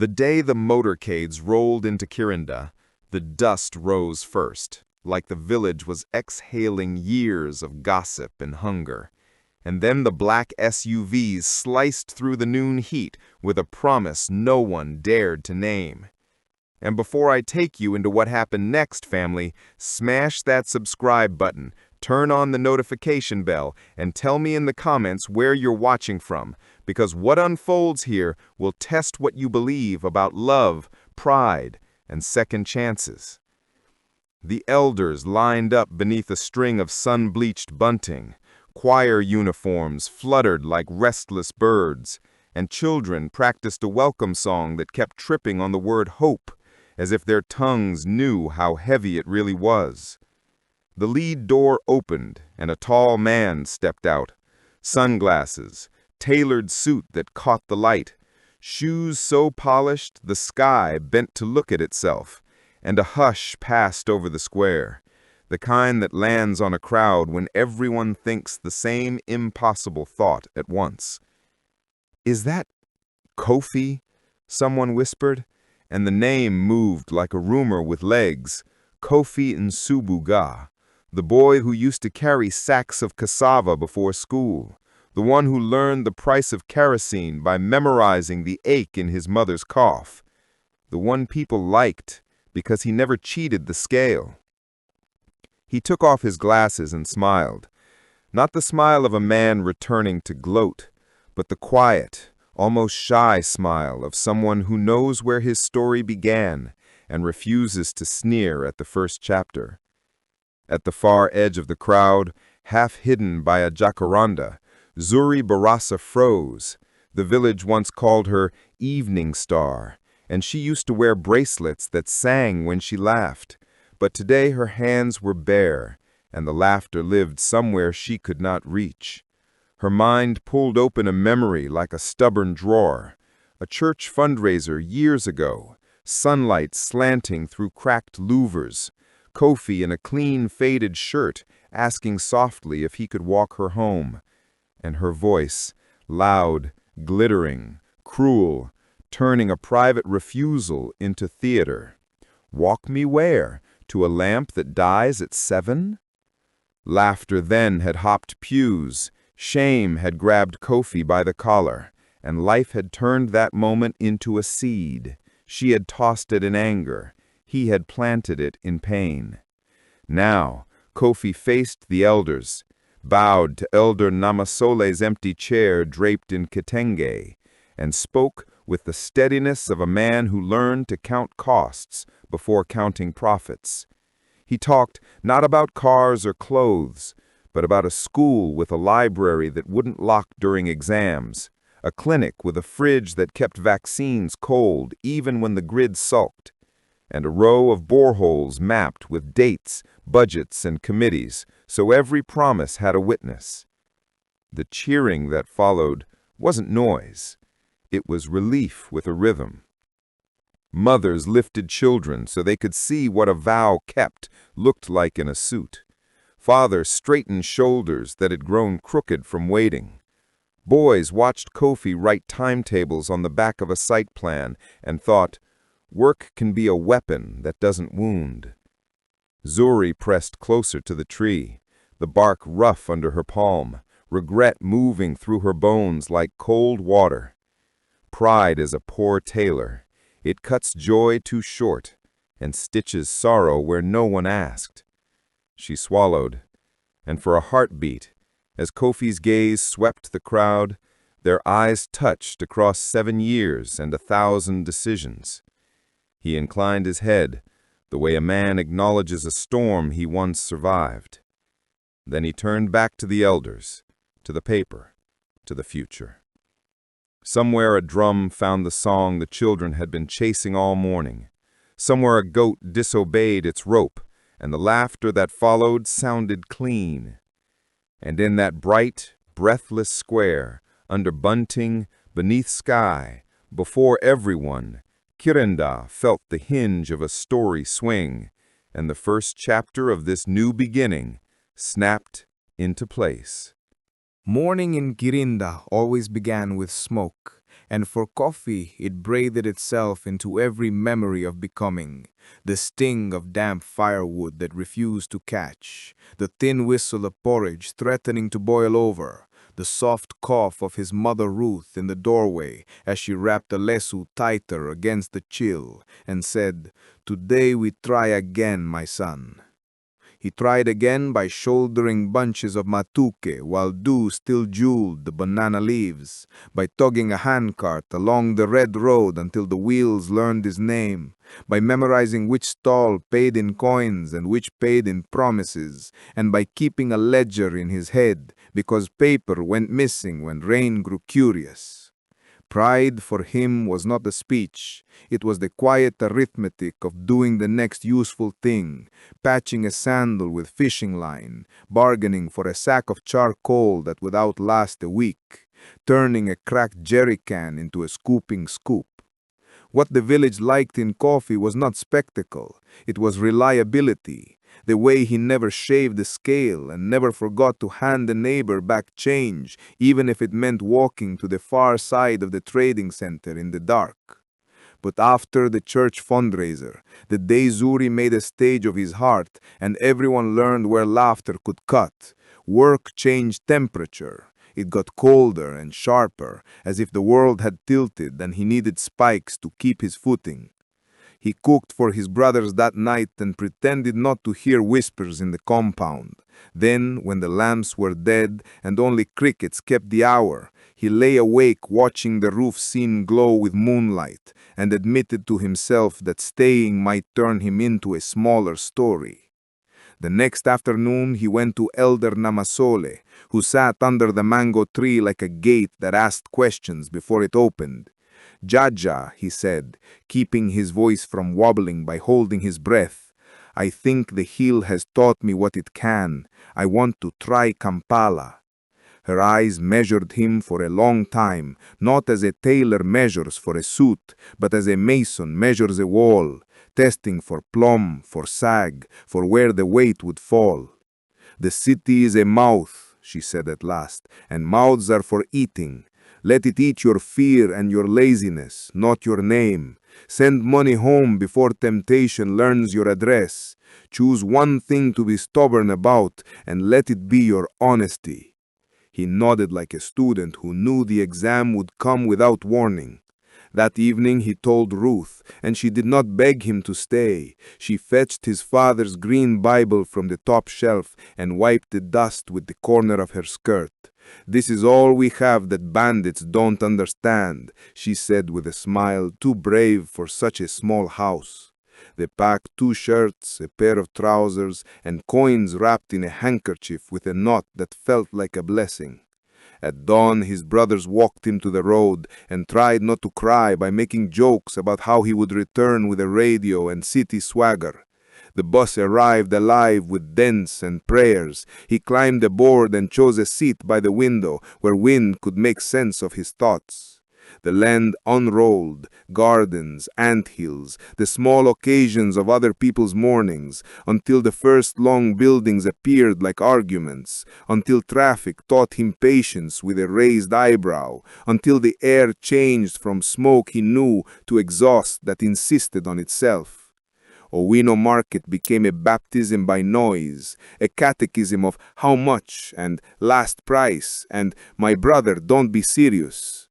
The day the motorcades rolled into Kirinda, the dust rose first, like the village was exhaling years of gossip and hunger. And then the black SUVs sliced through the noon heat with a promise no one dared to name. And before I take you into what happened next, family, smash that subscribe button, turn on the notification bell, and tell me in the comments where you're watching from, because what unfolds here will test what you believe about love, pride, and second chances. The elders lined up beneath a string of sun-bleached bunting. Choir uniforms fluttered like restless birds, and children practiced a welcome song that kept tripping on the word hope, as if their tongues knew how heavy it really was. The lead door opened, and a tall man stepped out. Sunglasses, tailored suit that caught the light, shoes so polished the sky bent to look at itself, and a hush passed over the square, the kind that lands on a crowd when everyone thinks the same impossible thought at once. "Is that Kofi?" someone whispered, and the name moved like a rumor with legs. Kofi Nsubuga, the boy who used to carry sacks of cassava before school, the one who learned the price of kerosene by memorizing the ache in his mother's cough, the one people liked because he never cheated the scale. He took off his glasses and smiled, not the smile of a man returning to gloat, but the quiet, almost shy smile of someone who knows where his story began and refuses to sneer at the first chapter. At the far edge of the crowd, half hidden by a jacaranda, Zuri Barasa froze. The village once called her Evening Star, and she used to wear bracelets that sang when she laughed. But today her hands were bare, and the laughter lived somewhere she could not reach. Her mind pulled open a memory like a stubborn drawer, a church fundraiser years ago, sunlight slanting through cracked louvers, Kofi in a clean, faded shirt asking softly if he could walk her home, and her voice, loud, glittering, cruel, turning a private refusal into theater. "Walk me where? To a lamp that dies at 7? Laughter then had hopped pews, shame had grabbed Kofi by the collar, and life had turned that moment into a seed. She had tossed it in anger. He had planted it in pain. Now, Kofi faced the elders, bowed to Elder Namasole's empty chair draped in kitenge, and spoke with the steadiness of a man who learned to count costs before counting profits. He talked not about cars or clothes, but about a school with a library that wouldn't lock during exams, a clinic with a fridge that kept vaccines cold even when the grid sulked, and a row of boreholes mapped with dates, budgets, and committees, so every promise had a witness. The cheering that followed wasn't noise. It was relief with a rhythm. Mothers lifted children so they could see what a vow kept looked like in a suit. Fathers straightened shoulders that had grown crooked from waiting. Boys watched Kofi write timetables on the back of a site plan and thought, work can be a weapon that doesn't wound. Zuri pressed closer to the tree, the bark rough under her palm, regret moving through her bones like cold water. Pride is a poor tailor. It cuts joy too short and stitches sorrow where no one asked. She swallowed, and for a heartbeat, as Kofi's gaze swept the crowd, their eyes touched across 7 years and 1,000 decisions. He inclined his head, the way a man acknowledges a storm he once survived. Then he turned back to the elders, to the paper, to the future. Somewhere a drum found the song the children had been chasing all morning. Somewhere a goat disobeyed its rope, and the laughter that followed sounded clean. And in that bright, breathless square, under bunting, beneath sky, before everyone, Kirinda felt the hinge of a story swing, and the first chapter of this new beginning snapped into place. Morning in Kirinda always began with smoke, And for coffee, it braided itself into every memory of becoming. The sting of damp firewood that refused to catch, the thin whistle of porridge threatening to boil over, the soft cough of his mother Ruth in the doorway as she wrapped the lesu tighter against the chill and said, "Today we try again, my son." He tried again by shouldering bunches of matuke while dew still jeweled the banana leaves, by tugging a handcart along the red road until the wheels learned his name, by memorizing which stall paid in coins and which paid in promises, and by keeping a ledger in his head because paper went missing when rain grew curious. Pride for him was not a speech, it was the quiet arithmetic of doing the next useful thing, patching a sandal with fishing line, bargaining for a sack of charcoal that would outlast a week, turning a cracked jerry can into a scooping scoop. What the village liked in coffee was not spectacle, it was reliability, the way he never shaved the scale and never forgot to hand the neighbor back change, even if it meant walking to the far side of the trading center in the dark. But after the church fundraiser, the day Zuri made a stage of his heart and everyone learned where laughter could cut. Work changed temperature. It got colder and sharper, as if the world had tilted and he needed spikes to keep his footing. He cooked for his brothers that night and pretended not to hear whispers in the compound. Then, when the lamps were dead and only crickets kept the hour, he lay awake watching the roof scene glow with moonlight and admitted to himself that staying might turn him into a smaller story. The next afternoon he went to Elder Namasole, who sat under the mango tree like a gate that asked questions before it opened. "Jaja," he said, keeping his voice from wobbling by holding his breath, "I think the hill has taught me what it can. I want to try Kampala." Her eyes measured him for a long time, not as a tailor measures for a suit, but as a mason measures a wall, testing for plumb, for sag, for where the weight would fall. "The city is a mouth," she said at last, "and mouths are for eating. Let it eat your fear and your laziness, not your name. Send money home before temptation learns your address. Choose one thing to be stubborn about, and let it be your honesty." He nodded like a student who knew the exam would come without warning. That evening he told Ruth, and she did not beg him to stay. She fetched his father's green Bible from the top shelf and wiped the dust with the corner of her skirt. "This is all we have that bandits don't understand," she said with a smile too brave for such a small house. They packed 2 shirts, a pair of trousers, and coins wrapped in a handkerchief with a knot that felt like a blessing. At dawn, his brothers walked him to the road and tried not to cry by making jokes about how he would return with a radio and city swagger. The bus arrived alive with dents and prayers. He climbed aboard and chose a seat by the window where wind could make sense of his thoughts. The land unrolled, gardens, anthills, the small occasions of other people's mornings, until the first long buildings appeared like arguments, until traffic taught him patience with a raised eyebrow, until the air changed from smoke he knew to exhaust that insisted on itself. Owino Market became a baptism by noise, a catechism of how much and last price and my brother, don't be serious.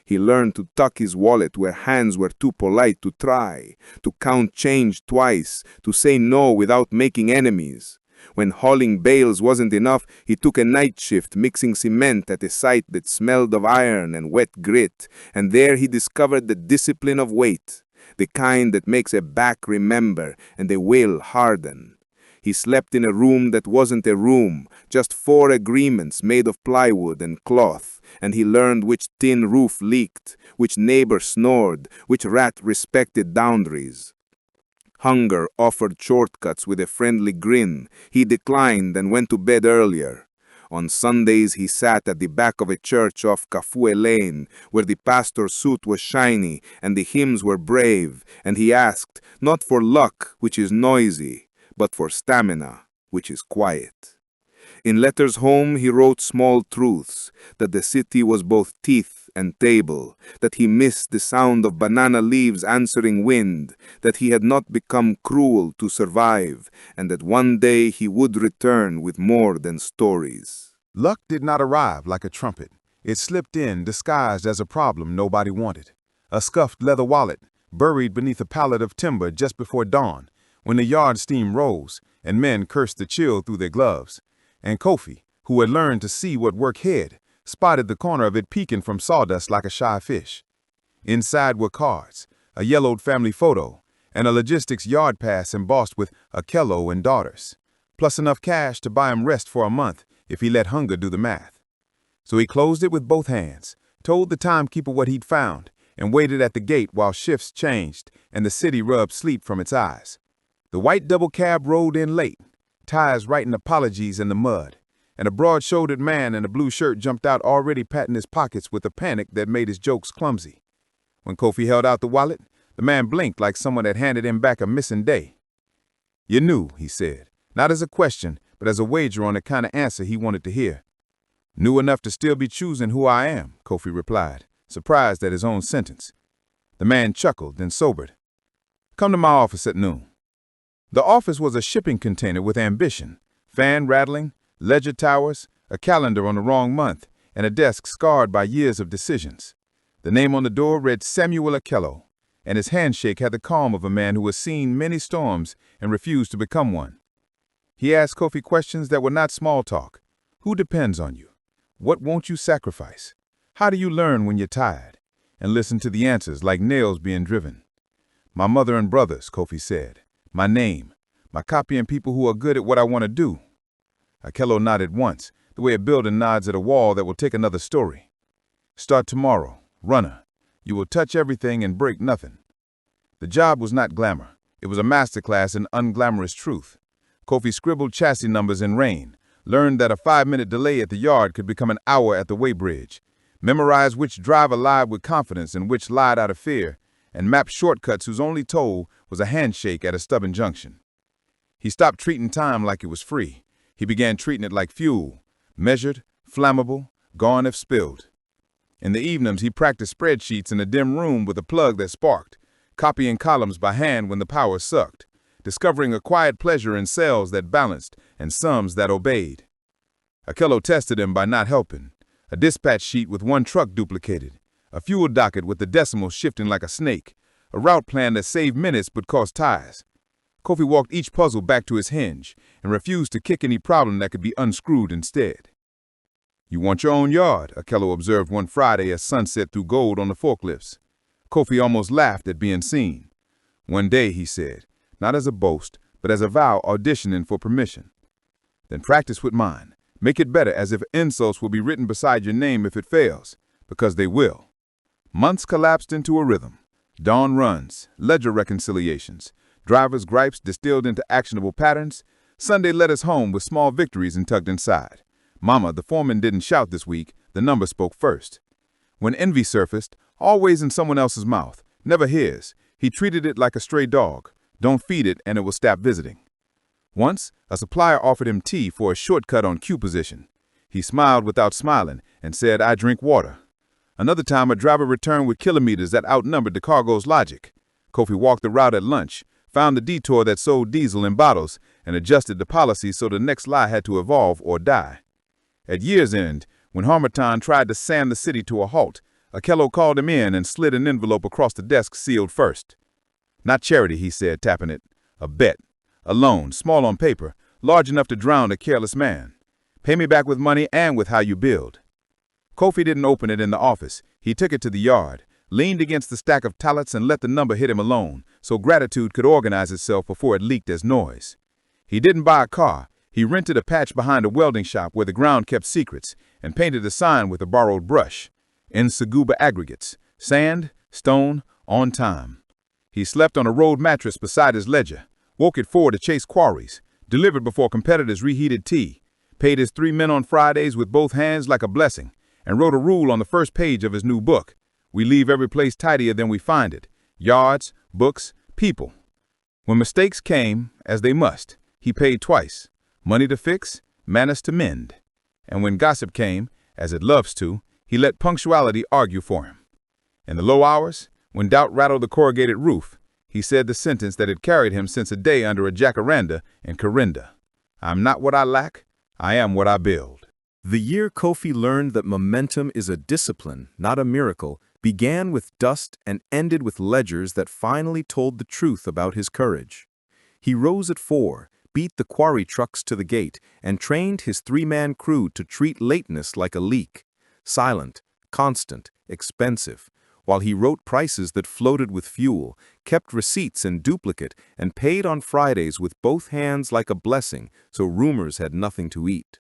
He learned to tuck his wallet where hands were too polite to try, to count change twice, to say no without making enemies. When hauling bales wasn't enough, he took a night shift mixing cement at a site that smelled of iron and wet grit, and there he discovered the discipline of weight, the kind that makes a back remember and a will harden. He slept in a room that wasn't a room, just 4 agreements made of plywood and cloth, and he learned which tin roof leaked, which neighbor snored, which rat respected boundaries. Hunger offered shortcuts with a friendly grin. He declined and went to bed earlier. On Sundays he sat at the back of a church off Kafue Lane, where the pastor's suit was shiny and the hymns were brave, and he asked, not for luck, which is noisy, but for stamina, which is quiet. In letters home, he wrote small truths, that the city was both teeth and table, that he missed the sound of banana leaves answering wind, that he had not become cruel to survive, and that one day he would return with more than stories. Luck did not arrive like a trumpet. It slipped in, disguised as a problem nobody wanted. A scuffed leather wallet, buried beneath a pallet of timber just before dawn, when the yard steam rose and men cursed the chill through their gloves. And Kofi, who had learned to see what work hid, spotted the corner of it peeking from sawdust like a shy fish. Inside were cards, a yellowed family photo, and a logistics yard pass embossed with Akello and daughters, plus enough cash to buy him rest for a month if he let hunger do the math. So he closed it with both hands, told the timekeeper what he'd found, and waited at the gate while shifts changed and the city rubbed sleep from its eyes. The white double cab rolled in late, tires writing apologies in the mud, and a broad-shouldered man in a blue shirt jumped out already patting his pockets with a panic that made his jokes clumsy. When Kofi held out the wallet, the man blinked like someone had handed him back a missing day. "You knew," he said, not as a question, but as a wager on the kind of answer he wanted to hear. "Knew enough to still be choosing who I am," Kofi replied, surprised at his own sentence. The man chuckled, then sobered. "Come to my office at noon." The office was a shipping container with ambition, fan rattling, ledger towers, a calendar on the wrong month, and a desk scarred by years of decisions. The name on the door read Samuel Akello, and his handshake had the calm of a man who has seen many storms and refused to become one. He asked Kofi questions that were not small talk. Who depends on you? What won't you sacrifice? How do you learn when you're tired? And listen to the answers like nails being driven. "My mother and brothers," Kofi said. "My name. My copying people who are good at what I want to do." Akello nodded once, the way a builder nods at a wall that will take another story. "Start tomorrow. Runner. You will touch everything and break nothing." The job was not glamour. It was a masterclass in unglamorous truth. Kofi scribbled chassis numbers in rain, learned that a 5-minute delay at the yard could become an hour at the weighbridge, memorized which driver lied with confidence and which lied out of fear, and mapped shortcuts whose only toll was a handshake at a stubborn junction. He stopped treating time like it was free. He began treating it like fuel, measured, flammable, gone if spilled. In the evenings, he practiced spreadsheets in a dim room with a plug that sparked, copying columns by hand when the power sucked, discovering a quiet pleasure in cells that balanced and sums that obeyed. Akello tested him by not helping. A dispatch sheet with one truck duplicated, a fuel docket with the decimals shifting like a snake, a route plan that saved minutes but cost tires. Kofi walked each puzzle back to his hinge and refused to kick any problem that could be unscrewed instead. "You want your own yard," Akello observed one Friday as sunset threw gold on the forklifts. Kofi almost laughed at being seen. "One day," he said, not as a boast, but as a vow auditioning for permission. "Then practice with mine. Make it better, as if insults will be written beside your name if it fails, because they will." Months collapsed into a rhythm. Dawn runs, ledger reconciliations, driver's gripes distilled into actionable patterns, Sunday letters home with small victories and tucked inside. "Mama, the foreman didn't shout this week, the number spoke first." When envy surfaced, always in someone else's mouth, never his, he treated it like a stray dog. Don't feed it and it will stop visiting. Once, a supplier offered him tea for a shortcut on queue position. He smiled without smiling and said, "I drink water." Another time, a driver returned with kilometers that outnumbered the cargo's logic. Kofi walked the route at lunch, found the detour that sold diesel in bottles, and adjusted the policy so the next lie had to evolve or die. At year's end, when Harmattan tried to sand the city to a halt, Akello called him in and slid an envelope across the desk sealed first. "Not charity," he said, tapping it. "A bet. A loan, small on paper, large enough to drown a careless man. Pay me back with money and with how you build." Kofi didn't open it in the office. He took it to the yard, leaned against the stack of tallets and let the number hit him alone, so gratitude could organize itself before it leaked as noise. He didn't buy a car. He rented a patch behind a welding shop where the ground kept secrets and painted a sign with a borrowed brush. In Seguba aggregates, sand, stone, on time. He slept on a road mattress beside his ledger, woke at 4 to chase quarries, delivered before competitors reheated tea, paid his 3 men on Fridays with both hands like a blessing, and wrote a rule on the first page of his new book. We leave every place tidier than we find it. Yards, books, people. When mistakes came, as they must, he paid twice. Money to fix, manners to mend. And when gossip came, as it loves to, he let punctuality argue for him. In the low hours, when doubt rattled the corrugated roof, he said the sentence that had carried him since a day under a jacaranda in Corinda. I'm not what I lack, I am what I build. The year Kofi learned that momentum is a discipline, not a miracle, began with dust and ended with ledgers that finally told the truth about his courage. He rose at 4, beat the quarry trucks to the gate, and trained his 3-man crew to treat lateness like a leak. Silent, constant, expensive, while he wrote prices that floated with fuel, kept receipts in duplicate, and paid on Fridays with both hands like a blessing so roomers had nothing to eat.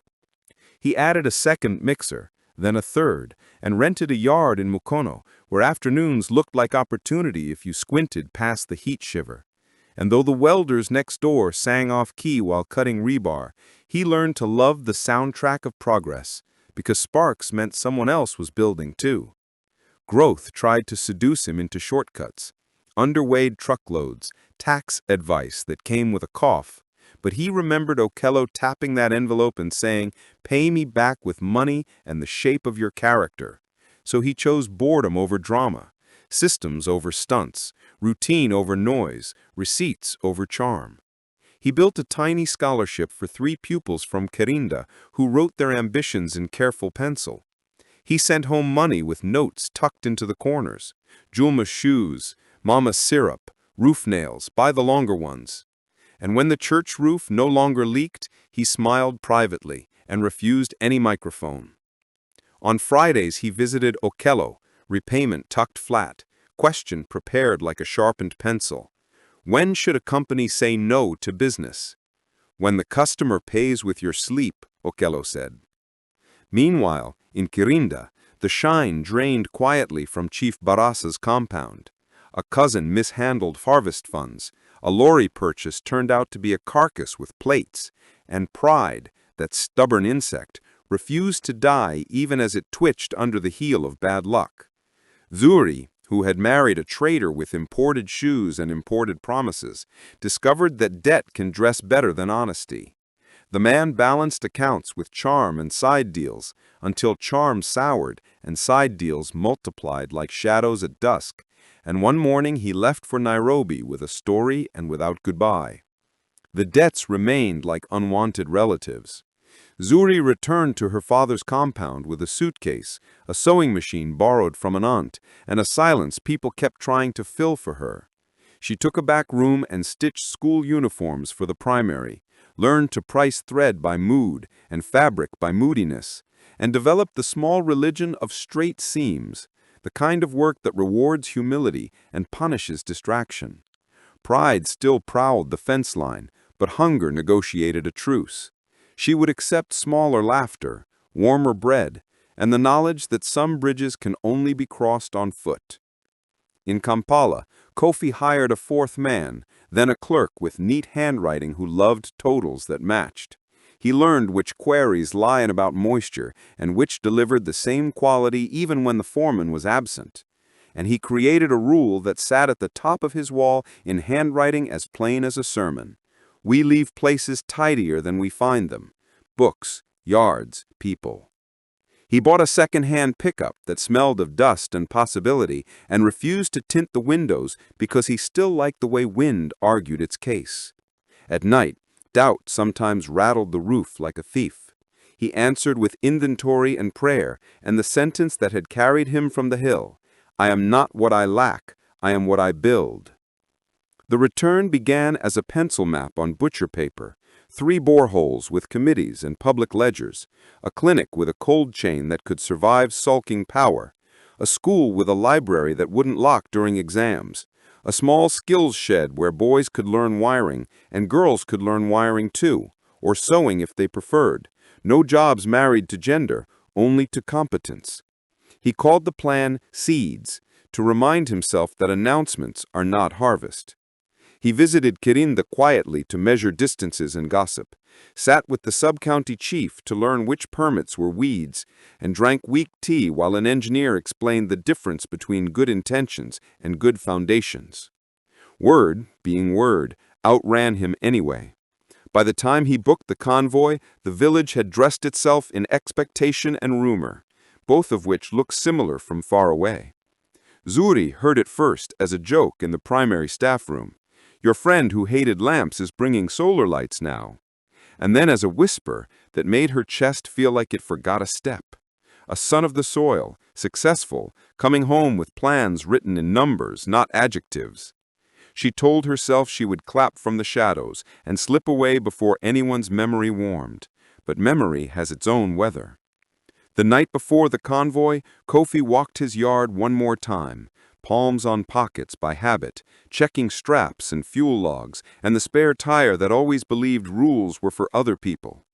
He added a second mixer, then a third, and rented a yard in Mukono, where afternoons looked like opportunity if you squinted past the heat shiver. And though the welders next door sang off-key while cutting rebar, he learned to love the soundtrack of progress, because sparks meant someone else was building too. Growth tried to seduce him into shortcuts, underweighed truckloads, tax advice that came with a cough, but he remembered Okello tapping that envelope and saying, "Pay me back with money and the shape of your character." So he chose boredom over drama, systems over stunts, routine over noise, receipts over charm. He built a tiny scholarship for 3 pupils from Kerinda who wrote their ambitions in careful pencil. He sent home money with notes tucked into the corners. Julma's shoes, Mama's syrup, roof nails, buy the longer ones. And when the church roof no longer leaked, he smiled privately and refused any microphone. On Fridays he visited Okello, repayment tucked flat, question prepared like a sharpened pencil. When should a company say no to business? When the customer pays with your sleep, Okello said. Meanwhile, in Kirinda, the shine drained quietly from Chief Barasa's compound. A cousin mishandled harvest funds, a lorry purchase turned out to be a carcass with plates, and pride, that stubborn insect, refused to die even as it twitched under the heel of bad luck. Zuri, who had married a trader with imported shoes and imported promises, discovered that debt can dress better than honesty. The man balanced accounts with charm and side deals until charm soured and side deals multiplied like shadows at dusk, and one morning he left for Nairobi with a story and without goodbye. The debts remained like unwanted relatives. Zuri returned to her father's compound with a suitcase, a sewing machine borrowed from an aunt, and a silence people kept trying to fill for her. She took a back room and stitched school uniforms for the primary, learned to price thread by mood and fabric by moodiness, and developed the small religion of straight seams, the kind of work that rewards humility and punishes distraction. Pride still prowled the fence line, but hunger negotiated a truce. She would accept smaller laughter, warmer bread, and the knowledge that some bridges can only be crossed on foot. In Kampala, Kofi hired a 4th man, then a clerk with neat handwriting who loved totals that matched. He learned which queries lied about moisture and which delivered the same quality even when the foreman was absent. And he created a rule that sat at the top of his wall in handwriting as plain as a sermon. We leave places tidier than we find them. Books, yards, people. He bought a second-hand pickup that smelled of dust and possibility and refused to tint the windows because he still liked the way wind argued its case. At night, doubt sometimes rattled the roof like a thief. He answered with inventory and prayer and the sentence that had carried him from the hill, "I am not what I lack, I am what I build." The return began as a pencil map on butcher paper, 3 boreholes with committees and public ledgers, a clinic with a cold chain that could survive sulking power, a school with a library that wouldn't lock during exams, a small skills shed where boys could learn wiring and girls could learn wiring too, or sewing if they preferred. No jobs married to gender, only to competence. He called the plan Seeds, to remind himself that announcements are not harvest. He visited Kirinda quietly to measure distances and gossip, sat with the sub-county chief to learn which permits were weeds, and drank weak tea while an engineer explained the difference between good intentions and good foundations. Word, being word, outran him anyway. By the time he booked the convoy, the village had dressed itself in expectation and rumor, both of which looked similar from far away. Zuri heard it first as a joke in the primary staff room. "Your friend who hated lamps is bringing solar lights now." And then as a whisper that made her chest feel like it forgot a step. A son of the soil, successful, coming home with plans written in numbers, not adjectives. She told herself she would clap from the shadows and slip away before anyone's memory warmed. But memory has its own weather. The night before the convoy, Kofi walked his yard one more time, palms on pockets by habit, checking straps and fuel logs and the spare tire that always believed rules were for other people.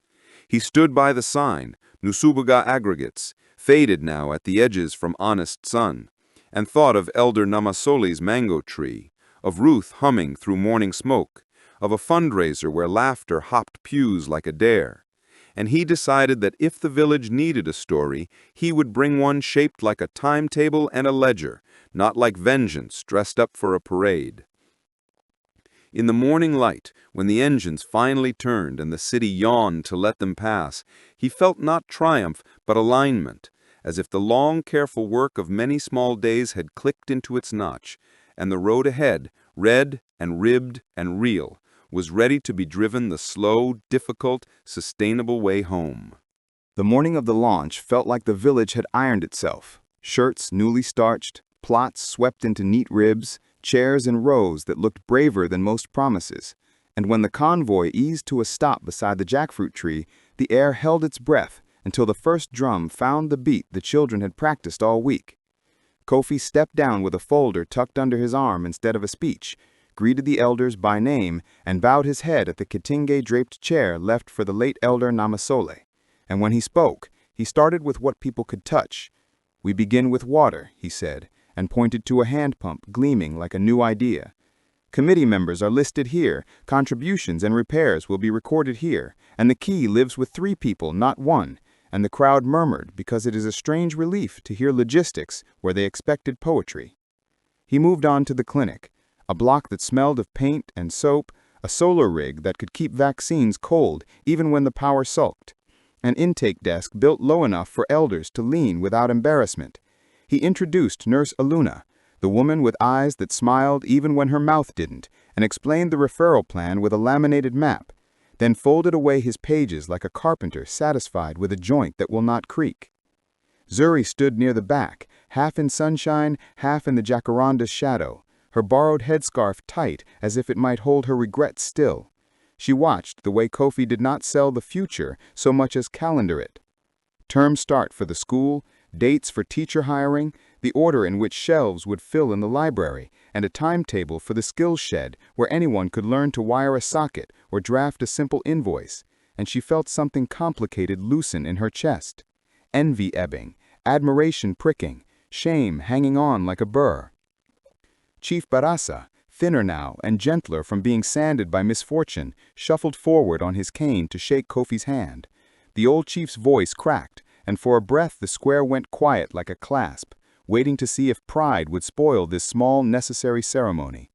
He stood by the sign, Nusubuga Aggregates, faded now at the edges from honest sun, and thought of Elder Namasoli's mango tree, of Ruth humming through morning smoke, of a fundraiser where laughter hopped pews like a dare. And he decided that if the village needed a story, he would bring one shaped like a timetable and a ledger, not like vengeance dressed up for a parade. In the morning light, when the engines finally turned and the city yawned to let them pass, he felt not triumph but alignment, as if the long, careful work of many small days had clicked into its notch, and the road ahead, red and ribbed and real, was ready to be driven the slow, difficult, sustainable way home. The morning of the launch felt like the village had ironed itself. Shirts newly starched, plots swept into neat ribs, chairs in rows that looked braver than most promises. And when the convoy eased to a stop beside the jackfruit tree, the air held its breath until the first drum found the beat the children had practiced all week. Kofi stepped down with a folder tucked under his arm instead of a speech, greeted the elders by name, and bowed his head at the Kitinge-draped chair left for the late elder Namasole. And when he spoke, he started with what people could touch. "We begin with water," he said, and pointed to a hand pump gleaming like a new idea. "Committee members are listed here, contributions and repairs will be recorded here, and the key lives with 3 people, not 1, and the crowd murmured because it is a strange relief to hear logistics where they expected poetry." He moved on to the clinic, a block that smelled of paint and soap, a solar rig that could keep vaccines cold even when the power sulked, an intake desk built low enough for elders to lean without embarrassment. He introduced Nurse Aluna, the woman with eyes that smiled even when her mouth didn't, and explained the referral plan with a laminated map, then folded away his pages like a carpenter satisfied with a joint that will not creak. Zuri stood near the back, half in sunshine, half in the jacaranda's shadow, her borrowed headscarf tight as if it might hold her regrets still. She watched the way Kofi did not sell the future so much as calendar it. Term start for the school, dates for teacher hiring, the order in which shelves would fill in the library, and a timetable for the skills shed where anyone could learn to wire a socket or draft a simple invoice, and she felt something complicated loosen in her chest. Envy ebbing, admiration pricking, shame hanging on like a burr. Chief Barasa, thinner now and gentler from being sanded by misfortune, shuffled forward on his cane to shake Kofi's hand. The old chief's voice cracked, and for a breath the square went quiet like a clasp, waiting to see if pride would spoil this small, necessary ceremony.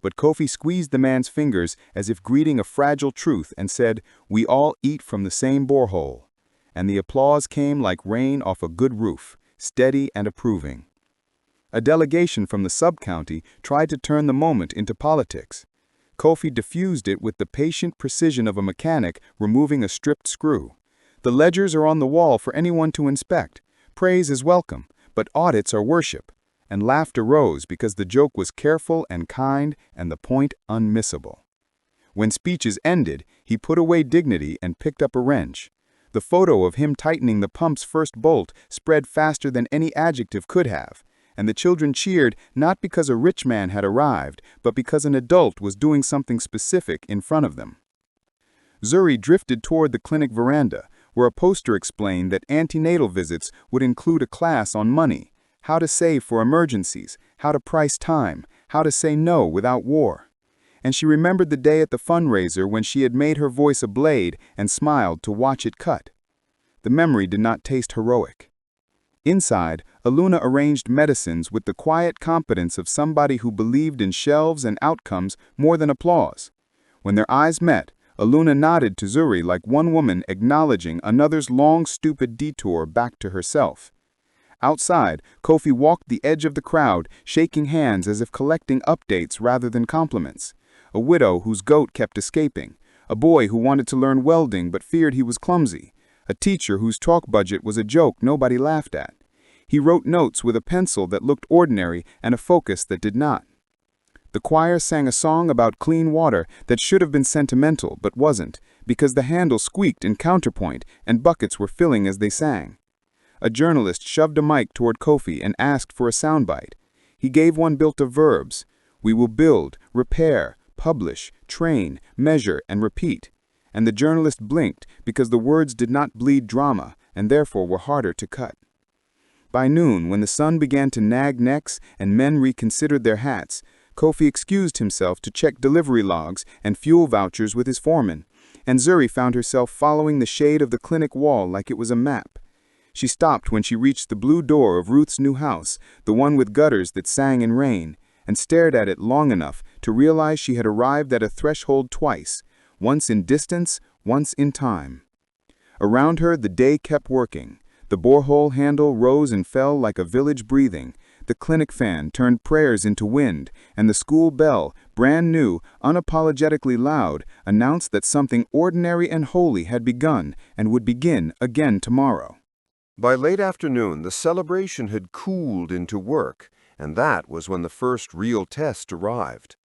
But Kofi squeezed the man's fingers as if greeting a fragile truth and said, "We all eat from the same borehole." And the applause came like rain off a good roof, steady and approving. A delegation from the sub-county tried to turn the moment into politics. Kofi diffused it with the patient precision of a mechanic removing a stripped screw. "The ledgers are on the wall for anyone to inspect. Praise is welcome, but audits are worship." And laughter rose because the joke was careful and kind and the point unmissable. When speeches ended, he put away dignity and picked up a wrench. The photo of him tightening the pump's first bolt spread faster than any adjective could have, and the children cheered not because a rich man had arrived, but because an adult was doing something specific in front of them. Zuri drifted toward the clinic veranda, where a poster explained that antenatal visits would include a class on money, how to save for emergencies, how to price time, how to say no without war. And she remembered the day at the fundraiser when she had made her voice a blade and smiled to watch it cut. The memory did not taste heroic. Inside, Aluna arranged medicines with the quiet competence of somebody who believed in shelves and outcomes more than applause. When their eyes met, Aluna nodded to Zuri like one woman acknowledging another's long, stupid detour back to herself. Outside, Kofi walked the edge of the crowd, shaking hands as if collecting updates rather than compliments. A widow whose goat kept escaping. A boy who wanted to learn welding but feared he was clumsy. A teacher whose talk budget was a joke nobody laughed at. He wrote notes with a pencil that looked ordinary and a focus that did not. The choir sang a song about clean water that should have been sentimental but wasn't, because the handle squeaked in counterpoint and buckets were filling as they sang. A journalist shoved a mic toward Kofi and asked for a soundbite. He gave one built of verbs. We will build, repair, publish, train, measure, and repeat. And the journalist blinked because the words did not bleed drama and therefore were harder to cut. By noon, when the sun began to nag necks and men reconsidered their hats, Kofi excused himself to check delivery logs and fuel vouchers with his foreman, and Zuri found herself following the shade of the clinic wall like it was a map. She stopped when she reached the blue door of Ruth's new house, the one with gutters that sang in rain, and stared at it long enough to realize she had arrived at a threshold twice, once in distance, once in time. Around her, the day kept working. The borehole handle rose and fell like a village breathing. The clinic fan turned prayers into wind, and the school bell, brand new, unapologetically loud, announced that something ordinary and holy had begun and would begin again tomorrow. By late afternoon, the celebration had cooled into work, and that was when the first real test arrived.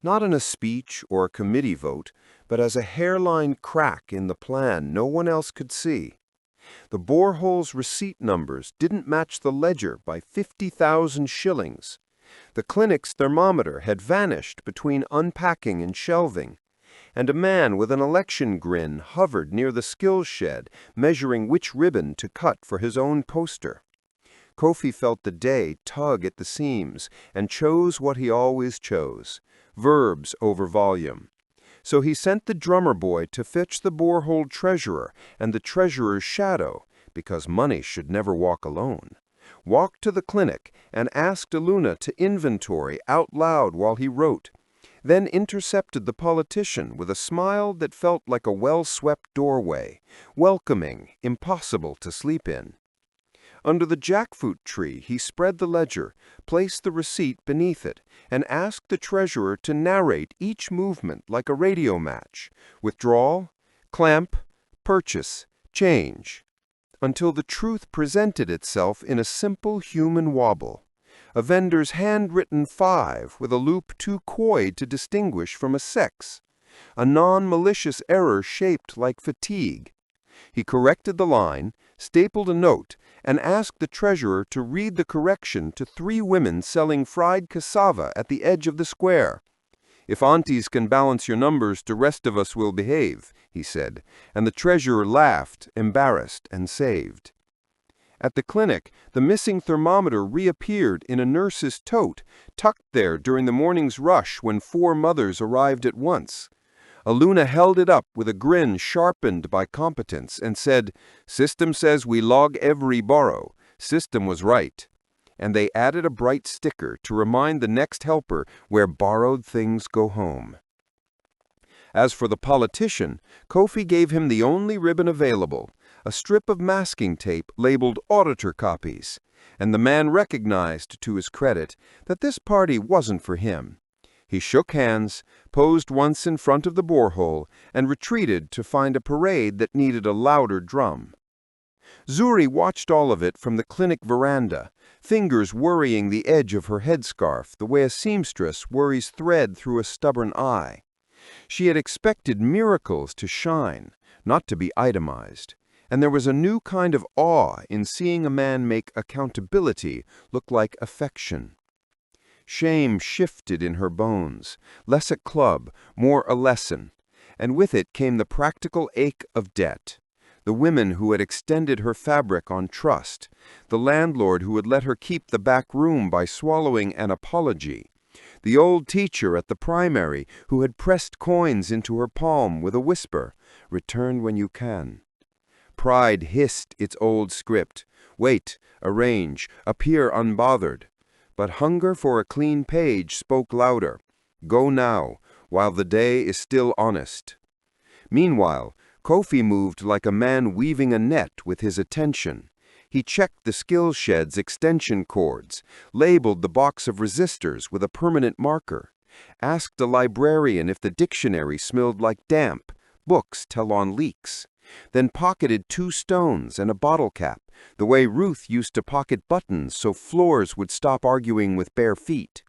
Not in a speech or a committee vote, but as a hairline crack in the plan no one else could see. The borehole's receipt numbers didn't match the ledger by 50,000 shillings. The clinic's thermometer had vanished between unpacking and shelving, and a man with an election grin hovered near the skills shed, measuring which ribbon to cut for his own poster. Kofi felt the day tug at the seams and chose what he always chose, verbs over volume. So he sent the drummer boy to fetch the borehole treasurer and the treasurer's shadow, because money should never walk alone. Walked to the clinic and asked Aluna to inventory out loud while he wrote, then intercepted the politician with a smile that felt like a well-swept doorway, welcoming, impossible to sleep in. Under the jackfruit tree, he spread the ledger, placed the receipt beneath it, and asked the treasurer to narrate each movement like a radio match, withdrawal, clamp, purchase, change, until the truth presented itself in a simple human wobble. A vendor's handwritten 5 with a loop too coy to distinguish from a 6. A non-malicious error shaped like fatigue. He corrected the line, stapled a note, and asked the treasurer to read the correction to 3 women selling fried cassava at the edge of the square. If aunties can balance your numbers, the rest of us will behave, he said, and the treasurer laughed, embarrassed, and saved. At the clinic, the missing thermometer reappeared in a nurse's tote, tucked there during the morning's rush when 4 mothers arrived at once. Aluna held it up with a grin sharpened by competence and said, "System says we log every borrow. System was right." And they added a bright sticker to remind the next helper where borrowed things go home. As for the politician, Kofi gave him the only ribbon available, a strip of masking tape labeled auditor copies, and the man recognized, to his credit, that this party wasn't for him. He shook hands, posed once in front of the borehole, and retreated to find a parade that needed a louder drum. Zuri watched all of it from the clinic veranda, fingers worrying the edge of her headscarf the way a seamstress worries thread through a stubborn eye. She had expected miracles to shine, not to be itemized, and there was a new kind of awe in seeing a man make accountability look like affection. Shame shifted in her bones, less a club, more a lesson, and with it came the practical ache of debt. The women who had extended her fabric on trust, the landlord who had let her keep the back room by swallowing an apology, the old teacher at the primary who had pressed coins into her palm with a whisper, "Return when you can." Pride hissed its old script, wait, arrange, appear unbothered. But hunger for a clean page spoke louder, go now, while the day is still honest. Meanwhile, Kofi moved like a man weaving a net with his attention. He checked the skill shed's extension cords, labeled the box of resistors with a permanent marker, asked a librarian if the dictionary smelled like damp, books tell on leaks, then pocketed 2 stones and a bottle cap, the way Ruth used to pocket buttons so floors would stop arguing with bare feet.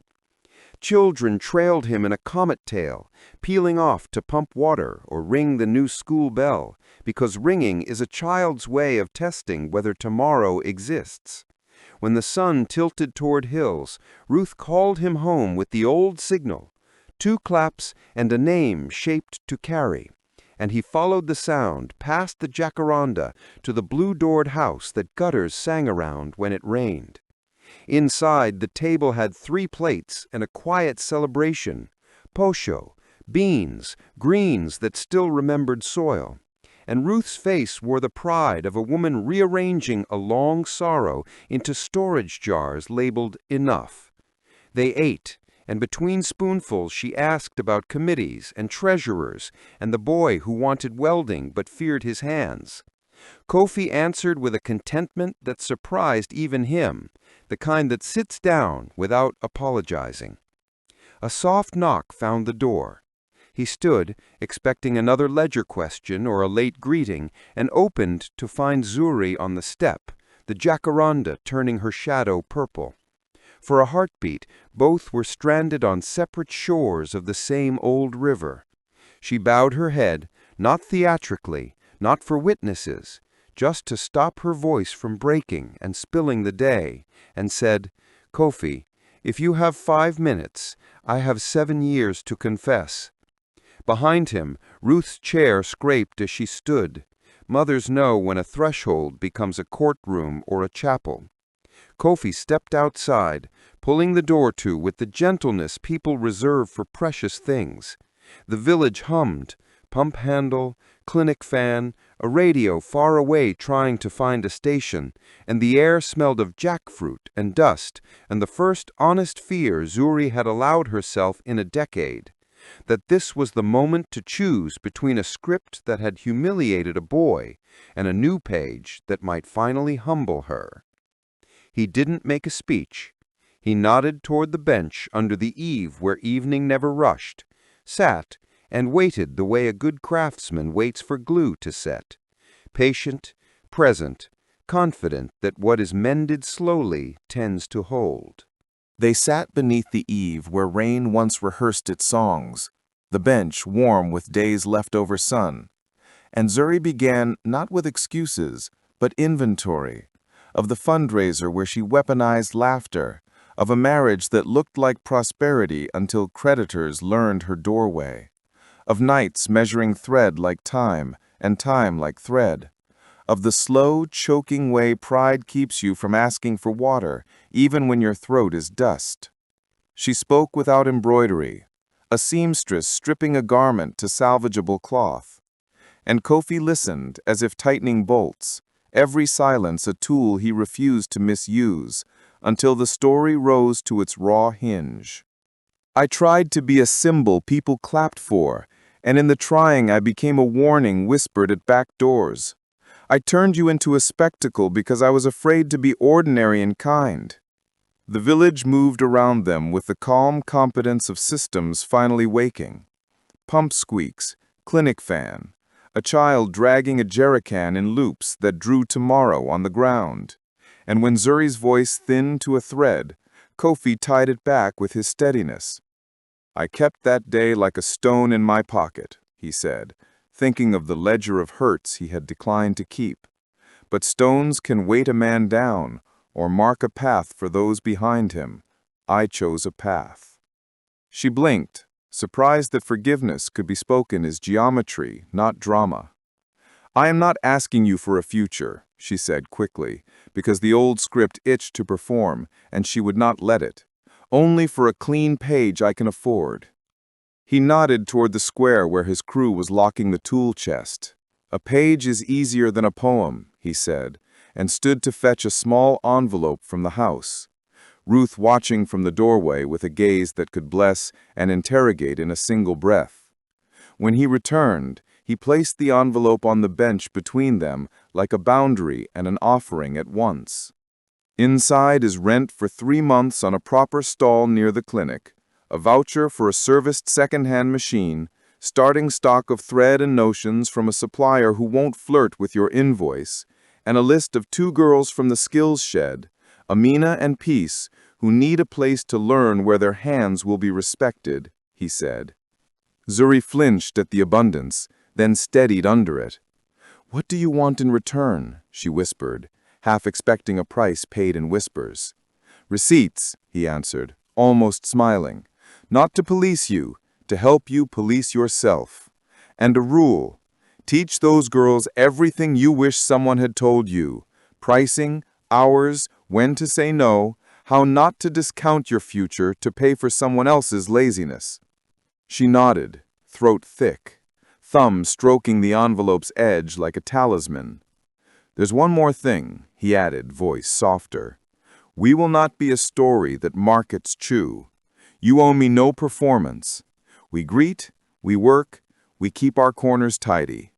Children trailed him in a comet tail, peeling off to pump water or ring the new school bell, because ringing is a child's way of testing whether tomorrow exists. When the sun tilted toward hills, Ruth called him home with the old signal, 2 claps and a name shaped to carry, and he followed the sound past the jacaranda to the blue-doored house that gutters sang around when it rained. Inside, the table had 3 plates and a quiet celebration, posho, beans, greens that still remembered soil. And Ruth's face wore the pride of a woman rearranging a long sorrow into storage jars labeled enough. They ate, and between spoonfuls she asked about committees and treasurers and the boy who wanted welding but feared his hands. Kofi answered with a contentment that surprised even him, the kind that sits down without apologizing. A soft knock found the door. He stood, expecting another ledger question or a late greeting, and opened to find Zuri on the step, the jacaranda turning her shadow purple. For a heartbeat, both were stranded on separate shores of the same old river. She bowed her head, not theatrically, not for witnesses, just to stop her voice from breaking and spilling the day, and said, "Kofi, if you have 5 minutes, I have 7 years to confess." Behind him, Ruth's chair scraped as she stood. Mothers know when a threshold becomes a courtroom or a chapel. Kofi stepped outside, pulling the door to with the gentleness people reserve for precious things. The village hummed, pump handle, clinic fan, a radio far away trying to find a station, and the air smelled of jackfruit and dust and the first honest fear Zuri had allowed herself in a decade, that this was the moment to choose between a script that had humiliated a boy and a new page that might finally humble her. He didn't make a speech. He nodded toward the bench under the eave where evening never rushed, sat, and waited the way a good craftsman waits for glue to set, patient, present, confident that what is mended slowly tends to hold. They sat beneath the eave where rain once rehearsed its songs, the bench warm with days' leftover sun. And Zuri began not with excuses, but inventory, of the fundraiser where she weaponized laughter, of a marriage that looked like prosperity until creditors learned her doorway, of nights measuring thread like time and time like thread, of the slow, choking way pride keeps you from asking for water, even when your throat is dust. She spoke without embroidery, a seamstress stripping a garment to salvageable cloth. And Kofi listened as if tightening bolts, every silence a tool he refused to misuse, until the story rose to its raw hinge. I tried to be a symbol people clapped for, and in the trying I became a warning whispered at back doors. I turned you into a spectacle because I was afraid to be ordinary and kind. The village moved around them with the calm competence of systems finally waking. Pump squeaks, clinic fan, a child dragging a jerrycan in loops that drew tomorrow on the ground. And when Zuri's voice thinned to a thread, Kofi tied it back with his steadiness. I kept that day like a stone in my pocket, he said, thinking of the ledger of hurts he had declined to keep. But stones can weight a man down or mark a path for those behind him. I chose a path. She blinked, surprised that forgiveness could be spoken as geometry, not drama. I am not asking you for a future, she said quickly, because the old script itched to perform, and she would not let it. Only for a clean page I can afford. He nodded toward the square where his crew was locking the tool chest. A page is easier than a poem, he said, and stood to fetch a small envelope from the house. Ruth watching from the doorway with a gaze that could bless and interrogate in a single breath. When he returned, He placed the envelope on the bench between them like a boundary and an offering at once. Inside is rent for 3 months on a proper stall near the clinic, a voucher for a serviced second-hand machine, starting stock of thread and notions from a supplier who won't flirt with your invoice, and a list of 2 girls from the skills shed, Amina and Peace, who need a place to learn where their hands will be respected, he said. Zuri flinched at the abundance, then steadied under it. "What do you want in return?" she whispered, half expecting a price paid in whispers. "Receipts," he answered, almost smiling. "Not to police you, to help you police yourself. And a rule. Teach those girls everything you wish someone had told you. Pricing, hours, when to say no, how not to discount your future to pay for someone else's laziness." She nodded, throat thick, thumb stroking the envelope's edge like a talisman. "There's one more thing," he added, voice softer. "We will not be a story that markets chew. You owe me no performance. We greet, we work, we keep our corners tidy."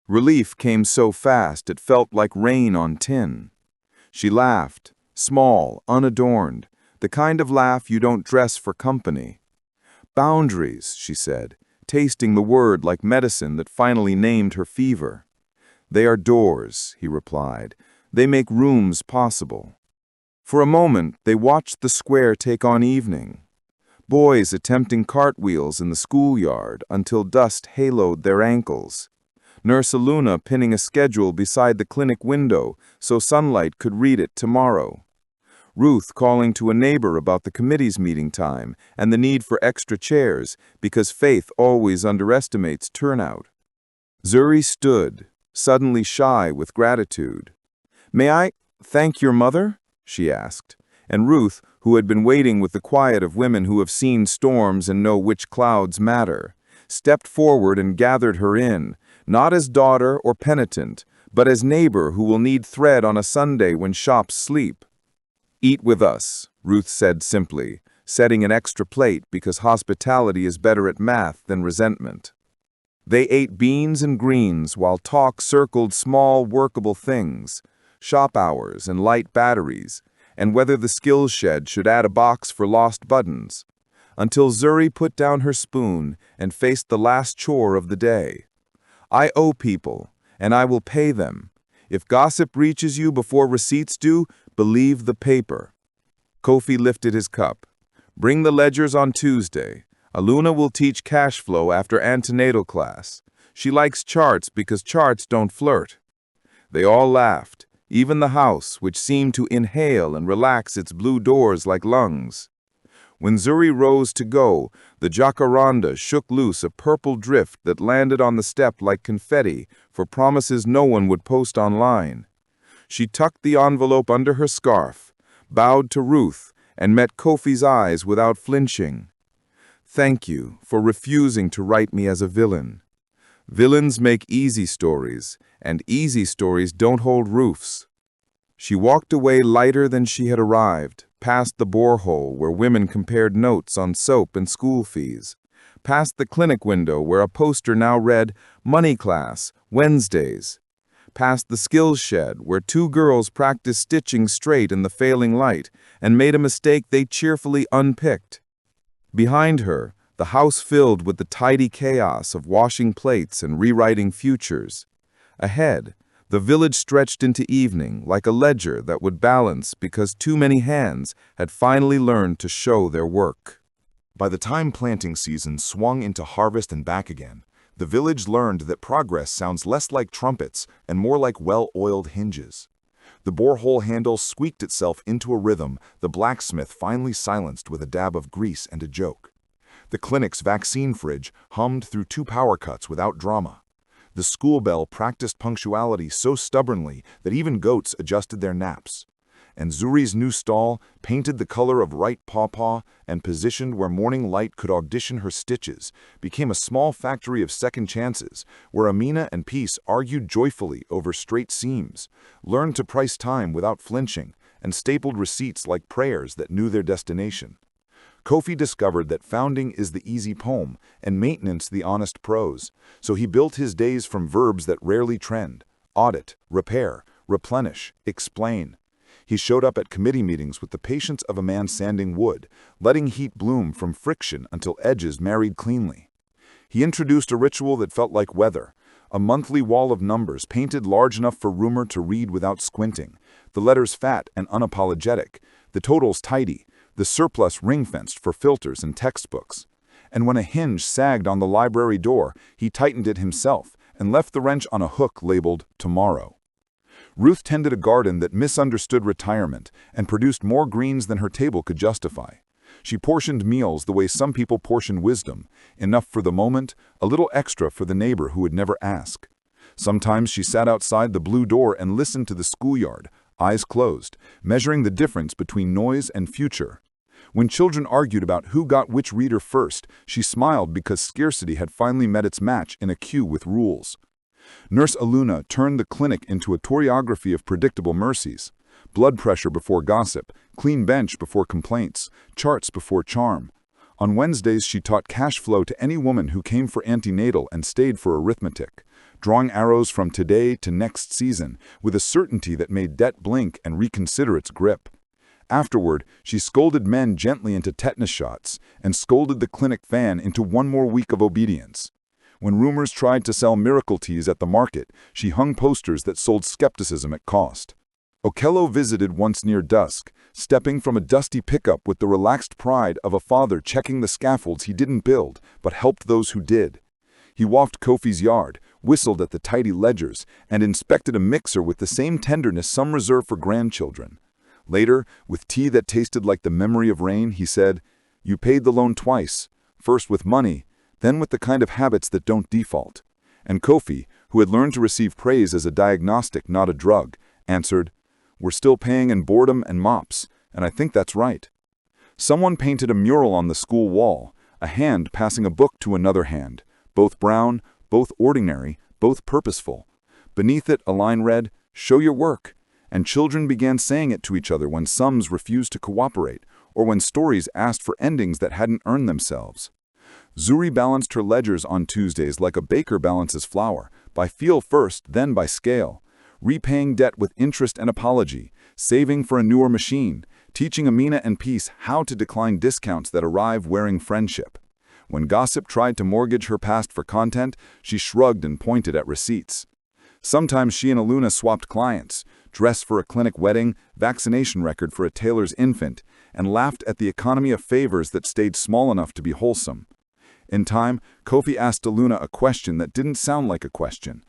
Relief came so fast it felt like rain on tin. She laughed, small, unadorned, the kind of laugh you don't dress for company. "Boundaries," she said, tasting the word like medicine that finally named her fever. "They are doors," he replied. "They make rooms possible." For a moment, they watched the square take on evening. Boys attempting cartwheels in the schoolyard until dust haloed their ankles. Nurse Aluna pinning a schedule beside the clinic window so sunlight could read it tomorrow. Ruth calling to a neighbor about the committee's meeting time and the need for extra chairs because Faith always underestimates turnout. Zuri stood, suddenly shy with gratitude. "May I thank your mother?" she asked, and Ruth, who had been waiting with the quiet of women who have seen storms and know which clouds matter, stepped forward and gathered her in, not as daughter or penitent, but as neighbor who will need thread on a Sunday when shops sleep. "Eat with us," Ruth said simply, setting an extra plate because hospitality is better at math than resentment. They ate beans and greens while talk circled small, workable things, shop hours and light batteries, and whether the skills shed should add a box for lost buttons, until Zuri put down her spoon and faced the last chore of the day. "I owe people, and I will pay them. If gossip reaches you before receipts do, believe the paper." Kofi lifted his cup. "Bring the ledgers on Tuesday. Aluna will teach cash flow after antenatal class. She likes charts because charts don't flirt." They all laughed, even the house, which seemed to inhale and relax its blue doors like lungs. When Zuri rose to go, the jacaranda shook loose a purple drift that landed on the step like confetti for promises no one would post online. She tucked the envelope under her scarf, bowed to Ruth, and met Kofi's eyes without flinching. "Thank you for refusing to write me as a villain. Villains make easy stories, and easy stories don't hold roofs." She walked away lighter than she had arrived, past the borehole where women compared notes on soap and school fees, past the clinic window where a poster now read, "Money Class, Wednesdays," past the skills shed where 2 girls practiced stitching straight in the failing light and made a mistake they cheerfully unpicked. Behind her, the house filled with the tidy chaos of washing plates and rewriting futures. Ahead, the village stretched into evening like a ledger that would balance because too many hands had finally learned to show their work. By the time planting season swung into harvest and back again, the village learned that progress sounds less like trumpets and more like well-oiled hinges. The borehole handle squeaked itself into a rhythm the blacksmith finally silenced with a dab of grease and a joke. The clinic's vaccine fridge hummed through 2 power cuts without drama. The school bell practiced punctuality so stubbornly that even goats adjusted their naps. And Zuri's new stall, painted the color of right pawpaw and positioned where morning light could audition her stitches, became a small factory of second chances, where Amina and Peace argued joyfully over straight seams, learned to price time without flinching, and stapled receipts like prayers that knew their destination. Kofi discovered that founding is the easy poem and maintenance the honest prose, so he built his days from verbs that rarely trend: audit, repair, replenish, explain. He showed up at committee meetings with the patience of a man sanding wood, letting heat bloom from friction until edges married cleanly. He introduced a ritual that felt like weather, a monthly wall of numbers painted large enough for rumor to read without squinting, the letters fat and unapologetic, the totals tidy, the surplus ring-fenced for filters and textbooks. And when a hinge sagged on the library door, he tightened it himself and left the wrench on a hook labeled "Tomorrow." Ruth tended a garden that misunderstood retirement and produced more greens than her table could justify. She portioned meals the way some people portion wisdom, enough for the moment, a little extra for the neighbor who would never ask. Sometimes she sat outside the blue door and listened to the schoolyard, eyes closed, measuring the difference between noise and future. When children argued about who got which reader first, she smiled because scarcity had finally met its match in a queue with rules. Nurse Aluna turned the clinic into a choreography of predictable mercies. Blood pressure before gossip, clean bench before complaints, charts before charm. On Wednesdays, she taught cash flow to any woman who came for antenatal and stayed for arithmetic, drawing arrows from today to next season with a certainty that made debt blink and reconsider its grip. Afterward, she scolded men gently into tetanus shots and scolded the clinic fan into one more week of obedience. When rumors tried to sell miracle teas at the market, she hung posters that sold skepticism at cost. Okello visited once near dusk, stepping from a dusty pickup with the relaxed pride of a father checking the scaffolds he didn't build, but helped those who did. He walked Kofi's yard, whistled at the tidy ledgers, and inspected a mixer with the same tenderness some reserve for grandchildren. Later, with tea that tasted like the memory of rain, he said, "You paid the loan twice, first with money, then with the kind of habits that don't default." And Kofi, who had learned to receive praise as a diagnostic, not a drug, answered, "We're still paying in boredom and mops, and I think that's right." Someone painted a mural on the school wall, a hand passing a book to another hand, both brown, both ordinary, both purposeful. Beneath it, a line read, "Show your work," and children began saying it to each other when sums refused to cooperate, or when stories asked for endings that hadn't earned themselves. Zuri balanced her ledgers on Tuesdays like a baker balances flour, by feel first, then by scale, repaying debt with interest and apology, saving for a newer machine, teaching Amina and Peace how to decline discounts that arrive wearing friendship. When gossip tried to mortgage her past for content, she shrugged and pointed at receipts. Sometimes she and Aluna swapped clients, dress for a clinic wedding, vaccination record for a tailor's infant, and laughed at the economy of favors that stayed small enough to be wholesome. In time, Kofi asked Aluna a question that didn't sound like a question.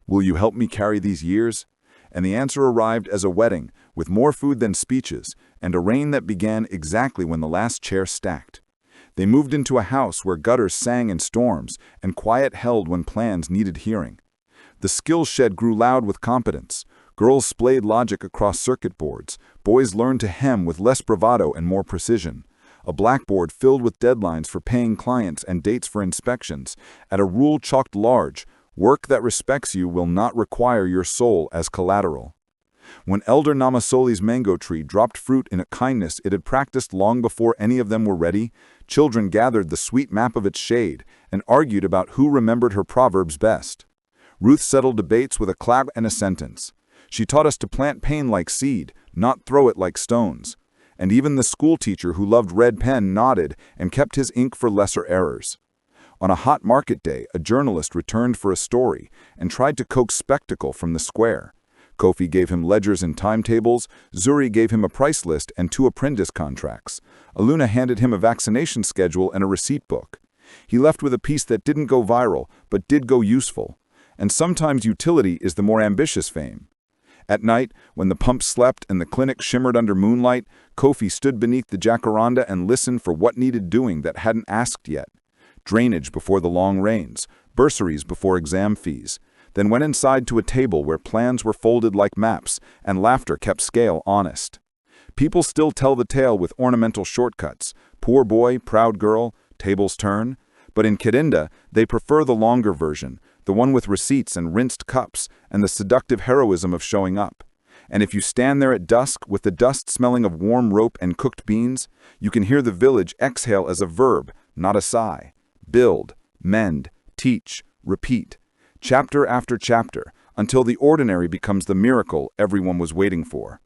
"Will you help me carry these years?" And the answer arrived as a wedding, with more food than speeches, and a rain that began exactly when the last chair stacked. They moved into a house where gutters sang in storms, and quiet held when plans needed hearing. The skill shed grew loud with competence. Girls splayed logic across circuit boards. Boys learned to hem with less bravado and more precision. A blackboard filled with deadlines for paying clients and dates for inspections, and a rule chalked large: work that respects you will not require your soul as collateral. When Elder Namasoli's mango tree dropped fruit in a kindness it had practiced long before any of them were ready, children gathered the sweet map of its shade and argued about who remembered her proverbs best. Ruth settled debates with a clap and a sentence. She taught us to plant pain like seed, not throw it like stones. And even the school teacher who loved red pen nodded and kept his ink for lesser errors. On a hot market day, a journalist returned for a story and tried to coax spectacle from the square. Kofi gave him ledgers and timetables, Zuri gave him a price list and 2 apprentice contracts. Aluna handed him a vaccination schedule and a receipt book. He left with a piece that didn't go viral, but did go useful. And sometimes utility is the more ambitious fame. At night, when the pump slept and the clinic shimmered under moonlight, Kofi stood beneath the jacaranda and listened for what needed doing that hadn't asked yet. Drainage before the long rains, bursaries before exam fees, then went inside to a table where plans were folded like maps and laughter kept scale honest. People still tell the tale with ornamental shortcuts: poor boy, proud girl, tables turn. But in Kirinda, they prefer the longer version, the one with receipts and rinsed cups and the seductive heroism of showing up. And if you stand there at dusk with the dust smelling of warm rope and cooked beans, you can hear the village exhale as a verb, not a sigh. Build, mend, teach, repeat, chapter after chapter, until the ordinary becomes the miracle everyone was waiting for.